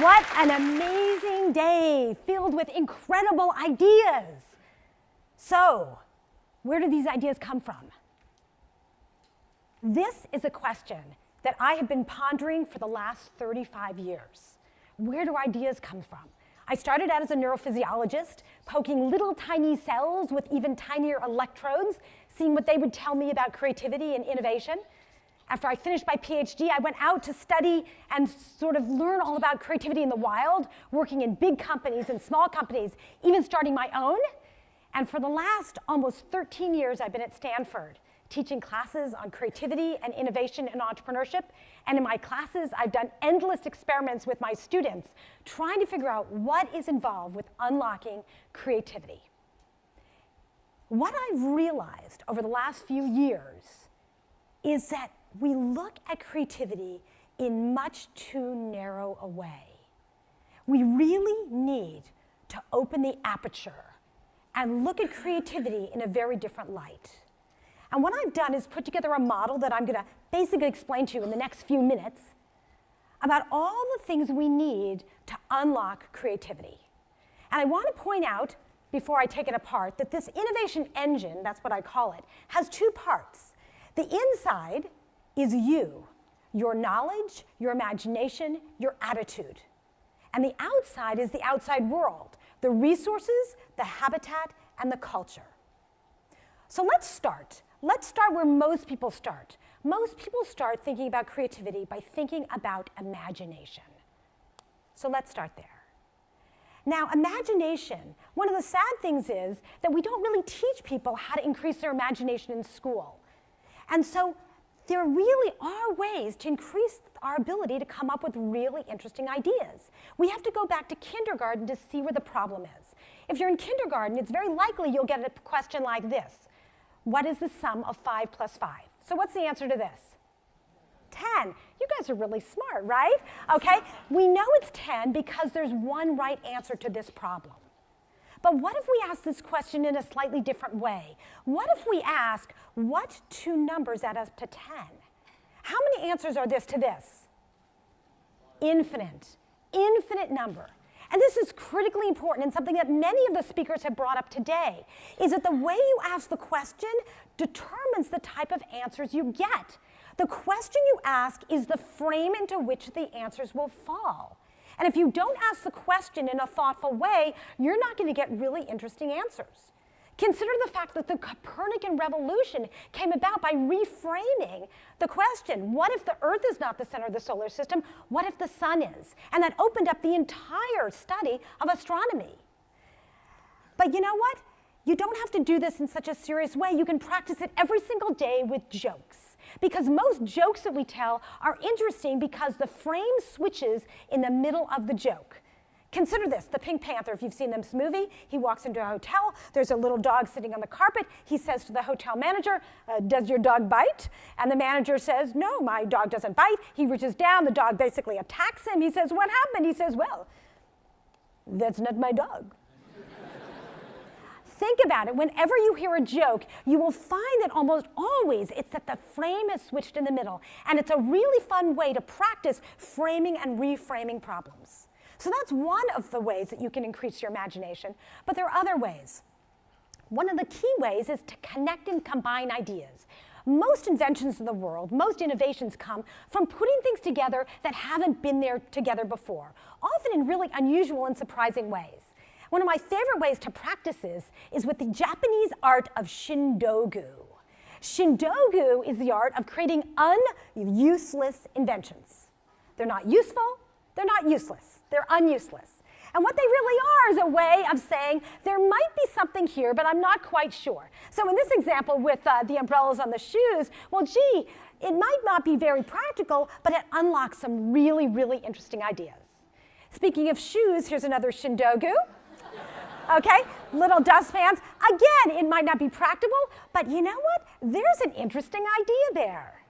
What an amazing day filled with incredible ideas. So, where do these ideas come from? This is a question that I have been pondering for the last 35 years. Where do ideas come from? I started out as a neurophysiologist, poking little tiny cells with even tinier electrodes, seeing what they would tell me about creativity and innovation. After I finished my PhD, I went out to study and sort of learn all about creativity in the wild, working in big companies and small companies, even starting my own. And for the last almost 13 years, I've been at Stanford, teaching classes on creativity and innovation and entrepreneurship. And in my classes, I've done endless experiments with my students, trying to figure out what is involved with unlocking creativity. What I've realized over the last few years is that we look at creativity in much too narrow a way. We really need to open the aperture and look at creativity in a very different light. And what I've done is put together a model that I'm going to basically explain to you in the next few minutes about all the things we need to unlock creativity. And I want to point out, before I take it apart, that this innovation engine, that's what I call it, has two parts. The inside is you, your knowledge, your imagination, your attitude. And the outside is the outside world, the resources, the habitat, and the culture. So let's start. Let's start where most people start. Most people start thinking about creativity by thinking about imagination. So let's start there. Now, imagination, one of the sad things is that we don't really teach people how to increase their imagination in school. And so there really are ways to increase our ability to come up with really interesting ideas. We have to go back to kindergarten to see where the problem is. If you're in kindergarten, it's very likely you'll get a question like this. What is the sum of 5 plus 5? So what's the answer to this? 10. You guys are really smart, right? Okay, we know it's 10 because there's one right answer to this problem. But what if we ask this question in a slightly different way? What if we ask, what two numbers add up to 10? How many answers are this to this? Infinite. Infinite number. And this is critically important and something that many of the speakers have brought up today, is that the way you ask the question determines the type of answers you get. The question you ask is the frame into which the answers will fall. And if you don't ask the question in a thoughtful way, you're not going to get really interesting answers. Consider the fact that the Copernican revolution came about by reframing the question, what if the Earth is not the center of the solar system? What if the sun is? And that opened up the entire study of astronomy. But you know what? You don't have to do this in such a serious way. You can practice it every single day with jokes. Because most jokes that we tell are interesting because the frame switches in the middle of the joke. Consider this, the Pink Panther, if you've seen this movie, he walks into a hotel, there's a little dog sitting on the carpet, he says to the hotel manager, does your dog bite? And the manager says, no, my dog doesn't bite. He reaches down, the dog basically attacks him. He says, what happened? He says, well, that's not my dog. Think about it. Whenever you hear a joke, you will find that almost always it's that the frame is switched in the middle. And it's a really fun way to practice framing and reframing problems. So that's one of the ways that you can increase your imagination. But there are other ways. One of the key ways is to connect and combine ideas. Most inventions in the world, most innovations come from putting things together that haven't been there together before, often in really unusual and surprising ways. One of my favorite ways to practice this is with the Japanese art of shindogu. Shindogu is the art of creating useless inventions. They're not useful, they're not useless, they're unuseless. And what they really are is a way of saying, there might be something here, but I'm not quite sure. So in this example with the umbrellas on the shoes, well, gee, it might not be very practical, but it unlocks some really, really interesting ideas. Speaking of shoes, here's another shindogu. Okay, little dustpans. Again, it might not be practical, but you know what? There's an interesting idea there.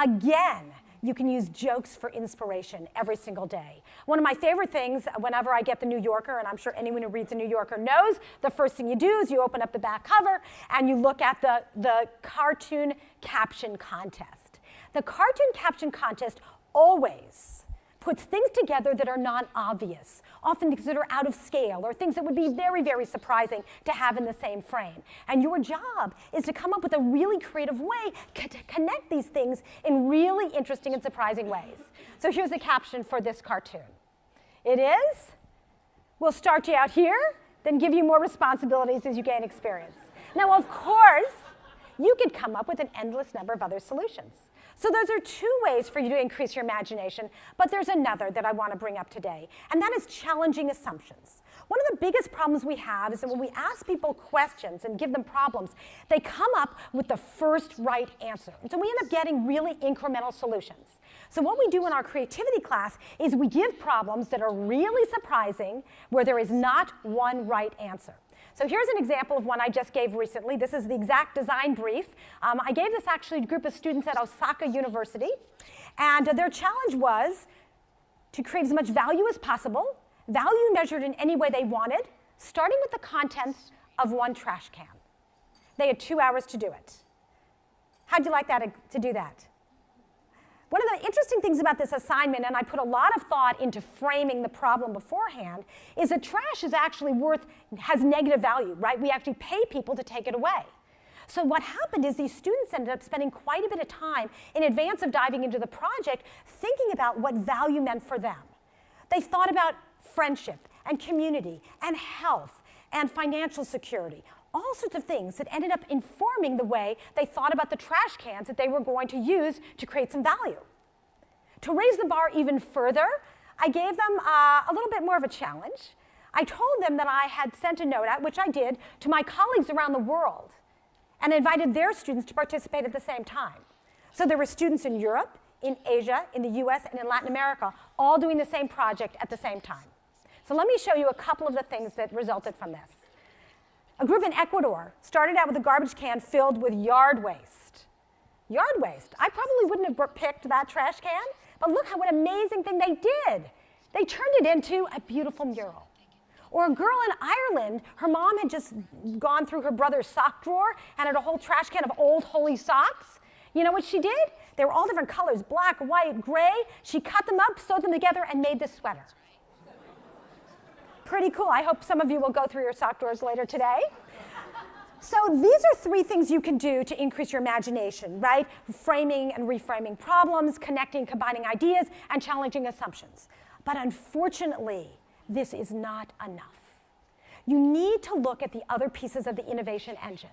Again, you can use jokes for inspiration every single day. One of my favorite things, whenever I get the New Yorker, and I'm sure anyone who reads the New Yorker knows, the first thing you do is you open up the back cover and you look at the cartoon caption contest. The cartoon caption contest always puts things together that are not obvious, often things that are out of scale or things that would be very, very surprising to have in the same frame. And your job is to come up with a really creative way to connect these things in really interesting and surprising ways. So here's the caption for this cartoon. It is, we'll start you out here, then give you more responsibilities as you gain experience. Now, of course, you could come up with an endless number of other solutions. So those are two ways for you to increase your imagination, but there's another that I want to bring up today, and that is challenging assumptions. One of the biggest problems we have is that when we ask people questions and give them problems, they come up with the first right answer. And so we end up getting really incremental solutions. So what we do in our creativity class is we give problems that are really surprising, where there is not one right answer. So here's an example of one I just gave recently. This is the exact design brief. I gave this actually to a group of students at Osaka University. And their challenge was to create as much value as possible, value measured in any way they wanted, starting with the contents of one trash can. They had 2 hours to do it. How'd you like that to do that? One of the interesting things about this assignment, and I put a lot of thought into framing the problem beforehand, is that trash is actually has negative value, right? We actually pay people to take it away. So what happened is these students ended up spending quite a bit of time in advance of diving into the project thinking about what value meant for them. They thought about friendship and community and health and financial security, all sorts of things that ended up informing the way they thought about the trash cans that they were going to use to create some value. To raise the bar even further, I gave them a little bit more of a challenge. I told them that I had sent a note out, which I did, to my colleagues around the world and invited their students to participate at the same time. So there were students in Europe, in Asia, in the US, and in Latin America, all doing the same project at the same time. So let me show you a couple of the things that resulted from this. A group in Ecuador started out with a garbage can filled with yard waste. Yard waste. I probably wouldn't have picked that trash can, but look what an amazing thing they did. They turned it into a beautiful mural. Or a girl in Ireland, her mom had just gone through her brother's sock drawer and had a whole trash can of old holey socks. You know what she did? They were all different colors, black, white, gray. She cut them up, sewed them together, and made this sweater. Pretty cool. I hope some of you will go through your sock drawers later today. So these are 3 things you can do to increase your imagination, right? Framing and reframing problems, connecting, combining ideas, and challenging assumptions. But unfortunately, this is not enough. You need to look at the other pieces of the innovation engine.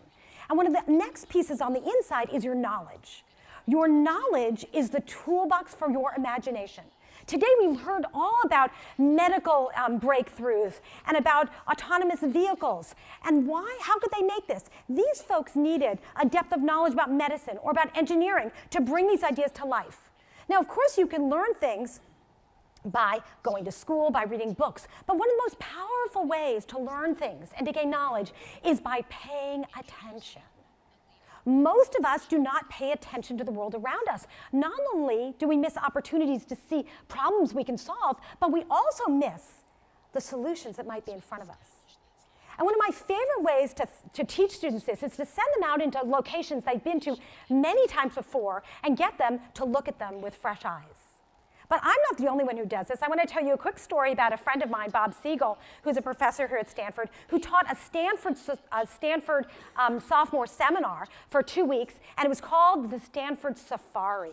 And one of the next pieces on the inside is your knowledge. Your knowledge is the toolbox for your imagination. Today we've heard all about medical breakthroughs and about autonomous vehicles. And why? How could they make this? These folks needed a depth of knowledge about medicine or about engineering to bring these ideas to life. Now, of course, you can learn things by going to school, by reading books. But one of the most powerful ways to learn things and to gain knowledge is by paying attention. Most of us do not pay attention to the world around us. Not only do we miss opportunities to see problems we can solve, but we also miss the solutions that might be in front of us. And one of my favorite ways to teach students this is to send them out into locations they've been to many times before and get them to look at them with fresh eyes. But I'm not the only one who does this. I want to tell you a quick story about a friend of mine, Bob Seelig, who's a professor here at Stanford, who taught a Stanford sophomore seminar for 2 weeks, and it was called the Stanford Safari.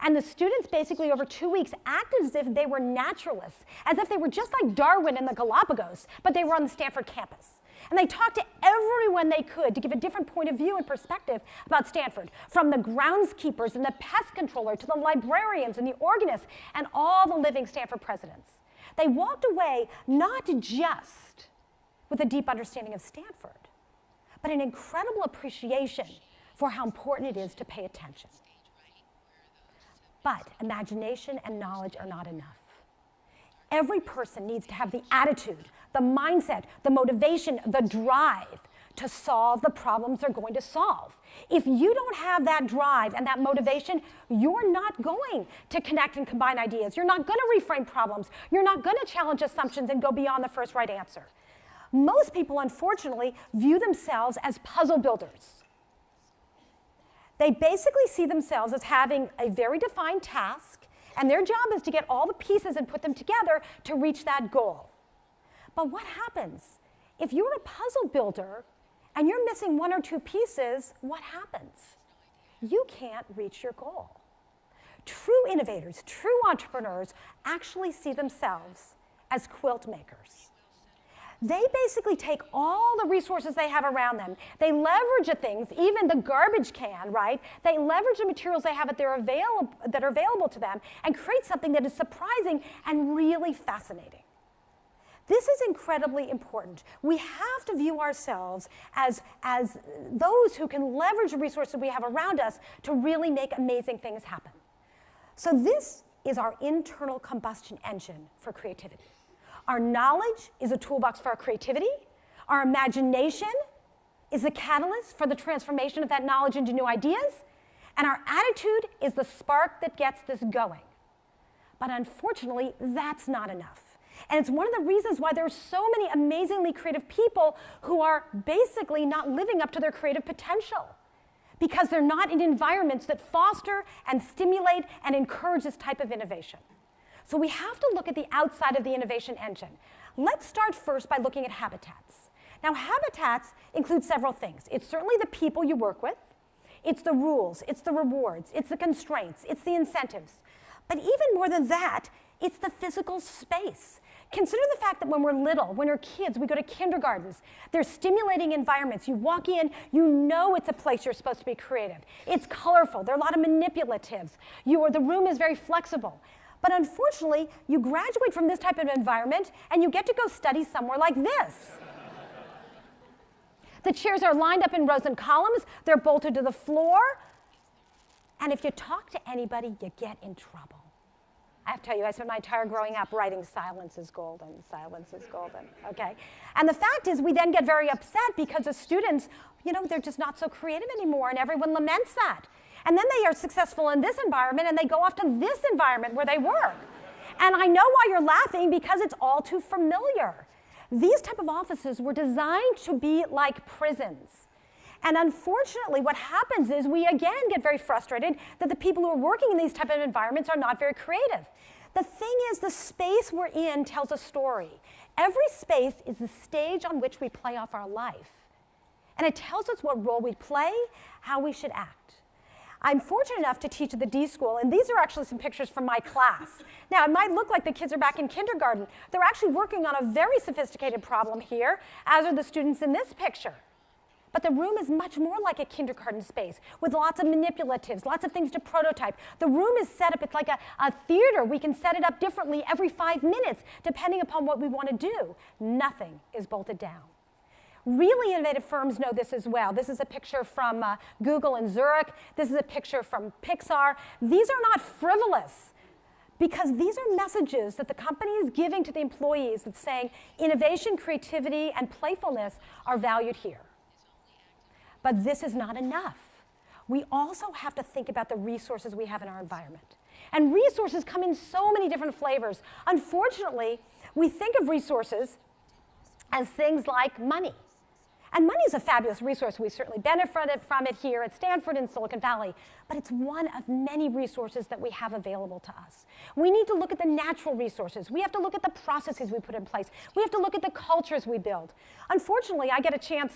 And the students basically over 2 weeks acted as if they were naturalists, as if they were just like Darwin and the Galapagos, but they were on the Stanford campus. And they talked to everyone they could to give a different point of view and perspective about Stanford, from the groundskeepers and the pest controller to the librarians and the organists and all the living Stanford presidents. They walked away not just with a deep understanding of Stanford, but an incredible appreciation for how important it is to pay attention. But imagination and knowledge are not enough. Every person needs to have the attitude, the mindset, the motivation, the drive to solve the problems they're going to solve. If you don't have that drive and that motivation, you're not going to connect and combine ideas. You're not going to reframe problems. You're not going to challenge assumptions and go beyond the first right answer. Most people, unfortunately, view themselves as puzzle builders. They basically see themselves as having a very defined task And their job is to get all the pieces and put them together to reach that goal. But what happens? If you're a puzzle builder and you're missing one or two pieces, what happens? You can't reach your goal. True innovators, true entrepreneurs actually see themselves as quilt makers. They basically take all the resources they have around them. They leverage the things, even the garbage can, right? They leverage the materials they have that are available to them and create something that is surprising and really fascinating. This is incredibly important. We have to view ourselves as those who can leverage the resources we have around us to really make amazing things happen. So this is our internal combustion engine for creativity. Our knowledge is a toolbox for our creativity. Our imagination is the catalyst for the transformation of that knowledge into new ideas. And our attitude is the spark that gets this going. But unfortunately, that's not enough. And it's one of the reasons why there are so many amazingly creative people who are basically not living up to their creative potential, because they're not in environments that foster and stimulate and encourage this type of innovation. So we have to look at the outside of the innovation engine. Let's start first by looking at habitats. Now, habitats include several things. It's certainly the people you work with. It's the rules. It's the rewards. It's the constraints. It's the incentives. But even more than that, it's the physical space. Consider the fact that when we're little, when we're kids, we go to kindergartens. They're stimulating environments. You walk in, you know it's a place you're supposed to be creative. It's colorful. There are a lot of manipulatives. The room is very flexible. But unfortunately, you graduate from this type of environment and you get to go study somewhere like this. The chairs are lined up in rows and columns. They're bolted to the floor. And if you talk to anybody, you get in trouble. I have to tell you, I spent my entire growing up writing silence is golden, okay? And the fact is, we then get very upset because the students, they're just not so creative anymore, and everyone laments that. And then they are successful in this environment, and they go off to this environment where they work. And I know why you're laughing, because it's all too familiar. These type of offices were designed to be like prisons. And unfortunately, what happens is we again get very frustrated that the people who are working in these type of environments are not very creative. The thing is, the space we're in tells a story. Every space is the stage on which we play off our life. And it tells us what role we play, how we should act. I'm fortunate enough to teach at the D School, and these are actually some pictures from my class. Now, it might look like the kids are back in kindergarten. They're actually working on a very sophisticated problem here, as are the students in this picture. But the room is much more like a kindergarten space, with lots of manipulatives, lots of things to prototype. The room is set up, it's like a theater. We can set it up differently every 5 minutes, depending upon what we want to do. Nothing is bolted down. Really innovative firms know this as well. This is a picture from Google in Zurich. This is a picture from Pixar. These are not frivolous, because these are messages that the company is giving to the employees that's saying innovation, creativity, and playfulness are valued here. But this is not enough. We also have to think about the resources we have in our environment. And resources come in so many different flavors. Unfortunately, we think of resources as things like money. And money is a fabulous resource. We certainly benefited from it here at Stanford and Silicon Valley, but it's one of many resources that we have available to us. We need to look at the natural resources. We have to look at the processes we put in place. We have to look at the cultures we build. Unfortunately, I get a chance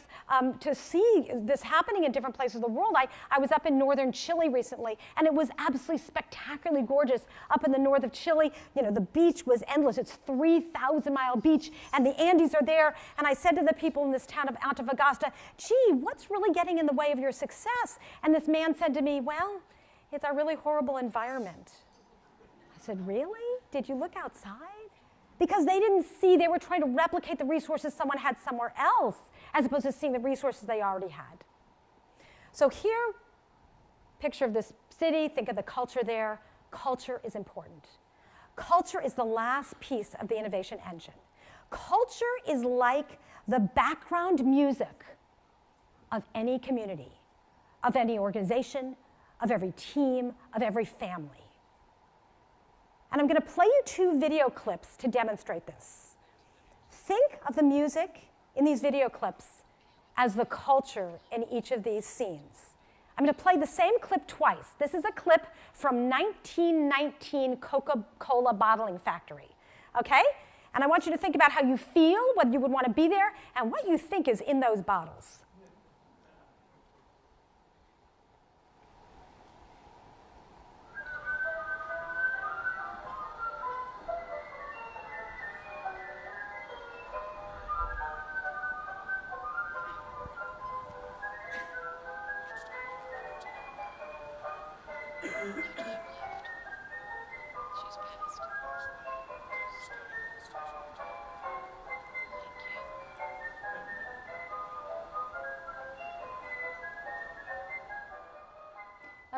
to see this happening in different places of the world. I was up in northern Chile recently, and it was absolutely spectacularly gorgeous up in the north of Chile. The beach was endless. It's a 3,000-mile beach, and the Andes are there. And I said to the people in this town of Antofagasta, gee, what's really getting in the way of your success? And this man said to me, well, it's a really horrible environment. I said, really? Did you look outside? Because they didn't see, they were trying to replicate the resources someone had somewhere else, as opposed to seeing the resources they already had. So here, picture of this city, think of the culture there. Culture is important. Culture is the last piece of the innovation engine. Culture is like the background music of any community, of any organization, of every team, of every family. And I'm going to play you 2 video clips to demonstrate this. Think of the music in these video clips as the culture in each of these scenes. I'm going to play the same clip twice. This is a clip from 1919 Coca-Cola bottling factory, okay? And I want you to think about how you feel, whether you would want to be there, and what you think is in those bottles.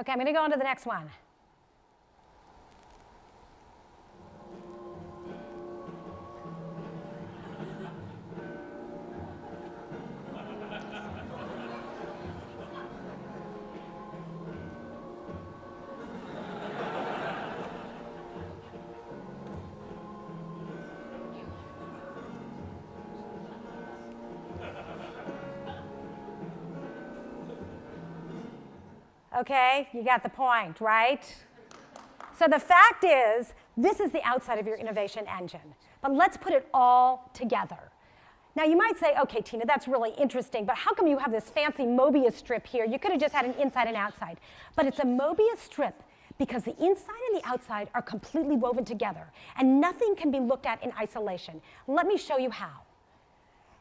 Okay, I'm going to go on to the next one. Okay, you got the point, right? So the fact is, this is the outside of your innovation engine. But let's put it all together. Now you might say, okay, Tina, that's really interesting, but how come you have this fancy Mobius strip here? You could have just had an inside and outside. But it's a Mobius strip because the inside and the outside are completely woven together, and nothing can be looked at in isolation. Let me show you how.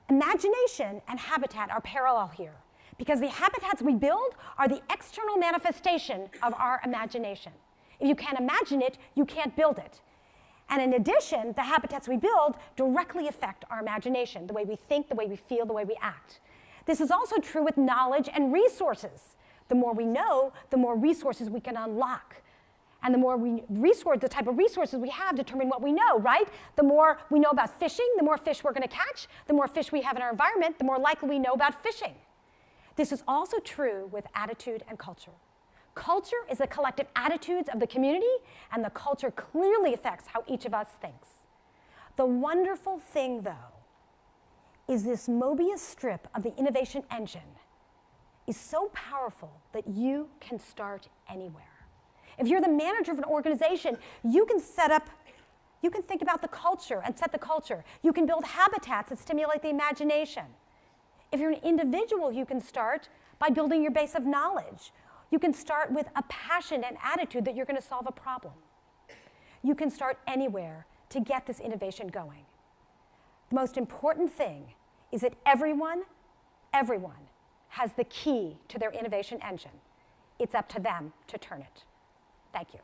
Imagination and habitat are parallel here, because the habitats we build are the external manifestation of our imagination. If you can't imagine it, you can't build it. And in addition, the habitats we build directly affect our imagination, the way we think, the way we feel, the way we act. This is also true with knowledge and resources. The more we know, the more resources we can unlock. And the more the type of resources we have determine what we know, right? The more we know about fishing, the more fish we're going to catch. The more fish we have in our environment, the more likely we know about fishing. This is also true with attitude and culture. Culture is the collective attitudes of the community, and the culture clearly affects how each of us thinks. The wonderful thing, though, is this Mobius strip of the innovation engine is so powerful that you can start anywhere. If you're the manager of an organization, you can think about the culture and set the culture. You can build habitats that stimulate the imagination. If you're an individual, you can start by building your base of knowledge. You can start with a passion and attitude that you're going to solve a problem. You can start anywhere to get this innovation going. The most important thing is that everyone has the key to their innovation engine. It's up to them to turn it. Thank you.